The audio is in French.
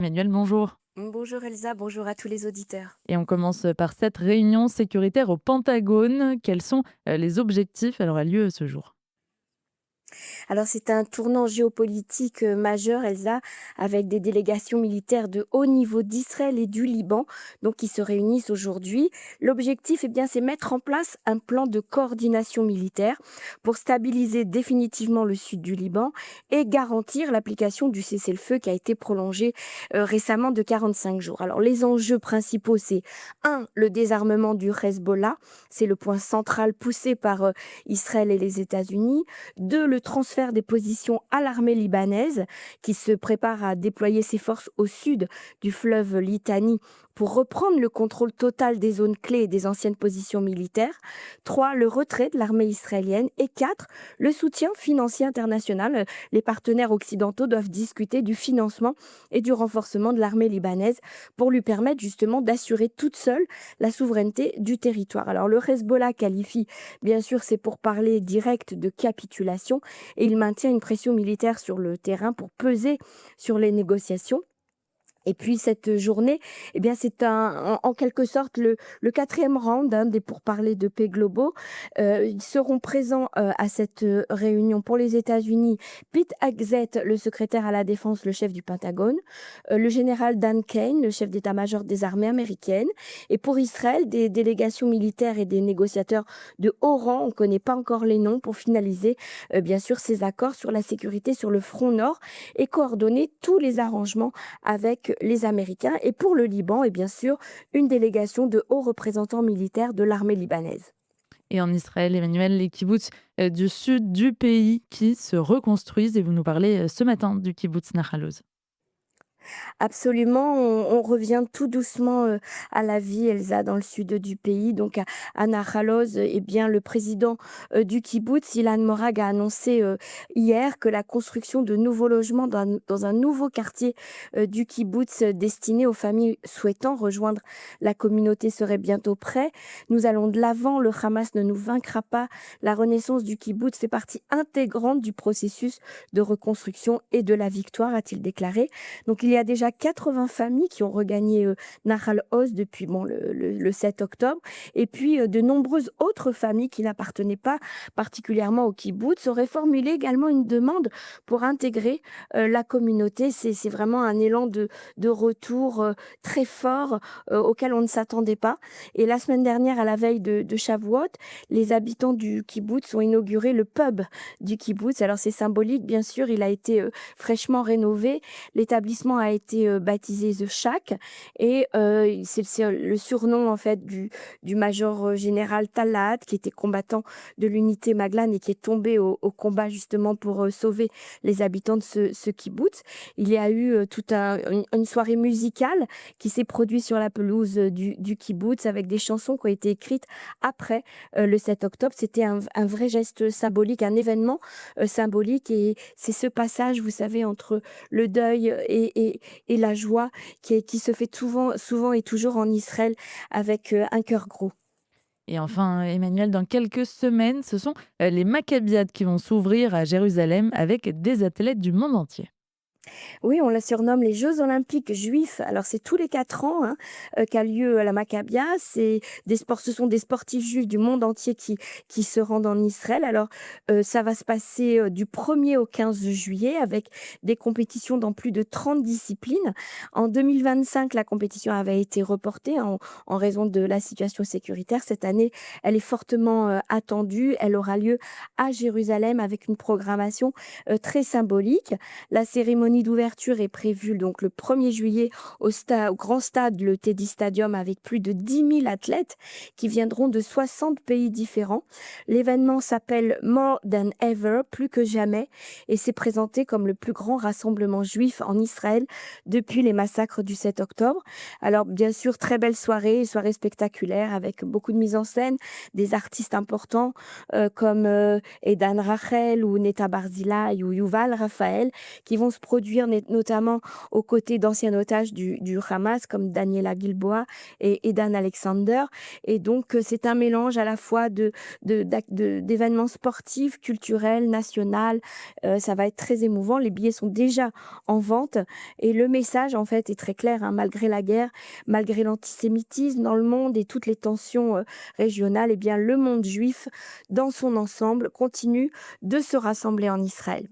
Emmanuel, bonjour. Bonjour Elsa, bonjour à tous les auditeurs. Et on commence par cette réunion sécuritaire au Pentagone. Quels sont les objectifs? Elle aura lieu ce jour. Alors c'est un tournant géopolitique majeur, Elsa, avec des délégations militaires de haut niveau d'Israël et du Liban, donc qui se réunissent aujourd'hui. L'objectif, c'est mettre en place un plan de coordination militaire pour stabiliser définitivement le sud du Liban et garantir l'application du cessez-le-feu qui a été prolongé récemment de 45 jours. Alors les enjeux principaux, c'est un, le désarmement du Hezbollah, c'est le point central poussé par Israël et les États-Unis. Deux, le transfert des positions à l'armée libanaise qui se prépare à déployer ses forces au sud du fleuve Litani pour reprendre le contrôle total des zones clés et des anciennes positions militaires. Trois, le retrait de l'armée israélienne. Et quatre, le soutien financier international. Les partenaires occidentaux doivent discuter du financement et du renforcement de l'armée libanaise pour lui permettre justement d'assurer toute seule la souveraineté du territoire. Alors le Hezbollah qualifie bien sûr ces pourparlers directs de capitulation et il maintient une pression militaire sur le terrain pour peser sur les négociations. Et puis cette journée, c'est en quelque sorte le 4e round des pourparlers de paix globaux. Ils seront présents à cette réunion pour les États-Unis Pete Hegseth, le secrétaire à la défense, le chef du Pentagone, le général Dan Kane, le chef d'état-major des armées américaines, et pour Israël, des délégations militaires et des négociateurs de haut rang, on ne connaît pas encore les noms, pour finaliser bien sûr ces accords sur la sécurité sur le front nord et coordonner tous les arrangements avec les Américains. Et pour le Liban, et bien sûr, une délégation de hauts représentants militaires de l'armée libanaise. Et en Israël, Emmanuel, les kibboutz du sud du pays qui se reconstruisent. Et vous nous parlez ce matin du kibbutz Nachaloz. Absolument, on revient tout doucement à la vie, Elsa, dans le sud du pays. Donc, à Nachaloz, le président du kibbutz, Ilan Morag, a annoncé hier que la construction de nouveaux logements dans un nouveau quartier du kibbutz destiné aux familles souhaitant rejoindre la communauté serait bientôt prêt. Nous allons de l'avant, le Hamas ne nous vaincra pas. La renaissance du kibbutz fait partie intégrante du processus de reconstruction et de la victoire, a-t-il déclaré. Donc, il y a déjà 80 familles qui ont regagné Nahal Oz depuis le 7 octobre. Et puis, de nombreuses autres familles qui n'appartenaient pas particulièrement au kibbutz auraient formulé également une demande pour intégrer la communauté. C'est vraiment un élan de retour très fort auquel on ne s'attendait pas. Et la semaine dernière, à la veille de Shavuot, les habitants du kibbutz ont inauguré le pub du kibbutz. Alors, c'est symbolique, bien sûr, il a été fraîchement rénové. L'établissement a été baptisé The Shack et c'est le surnom en fait du major général Talat, qui était combattant de l'unité Maglan et qui est tombé au combat justement pour sauver les habitants de ce kibbutz. Il y a eu une soirée musicale qui s'est produite sur la pelouse du kibbutz avec des chansons qui ont été écrites après le 7 octobre. C'était un vrai geste symbolique, un événement symbolique, et c'est ce passage, vous savez, entre le deuil et la joie qui se fait souvent et toujours en Israël avec un cœur gros. Et enfin, Emmanuel, dans quelques semaines, ce sont les Maccabiades qui vont s'ouvrir à Jérusalem avec des athlètes du monde entier. Oui, on la surnomme les Jeux olympiques juifs. Alors, c'est tous les 4 ans qu'a lieu la Maccabia. Ce sont des sportifs juifs du monde entier qui se rendent en Israël. Alors, ça va se passer du 1er au 15 juillet avec des compétitions dans plus de 30 disciplines. En 2025, la compétition avait été reportée en raison de la situation sécuritaire. Cette année, elle est fortement attendue. Elle aura lieu à Jérusalem avec une programmation très symbolique. La cérémonie d'ouverture est prévue donc le 1er juillet au grand stade, le Teddy Stadium, avec plus de 10 000 athlètes qui viendront de 60 pays différents. L'événement s'appelle More Than Ever, plus que jamais, et s'est présenté comme le plus grand rassemblement juif en Israël depuis les massacres du 7 octobre. Alors bien sûr, très belle soirée spectaculaire avec beaucoup de mise en scène, des artistes importants comme Edan Rachel ou Neta Barzilai ou Yuval Raphaël qui vont se produire produire notamment aux côtés d'anciens otages du Hamas comme Daniela Gilboa et Dan Alexander. Et donc, c'est un mélange à la fois d'événements sportifs, culturels, national. Ça va être très émouvant. Les billets sont déjà en vente et le message, en fait, est très clair, hein. Malgré la guerre, malgré l'antisémitisme dans le monde et toutes les tensions régionales, eh bien, le monde juif, dans son ensemble, continue de se rassembler en Israël.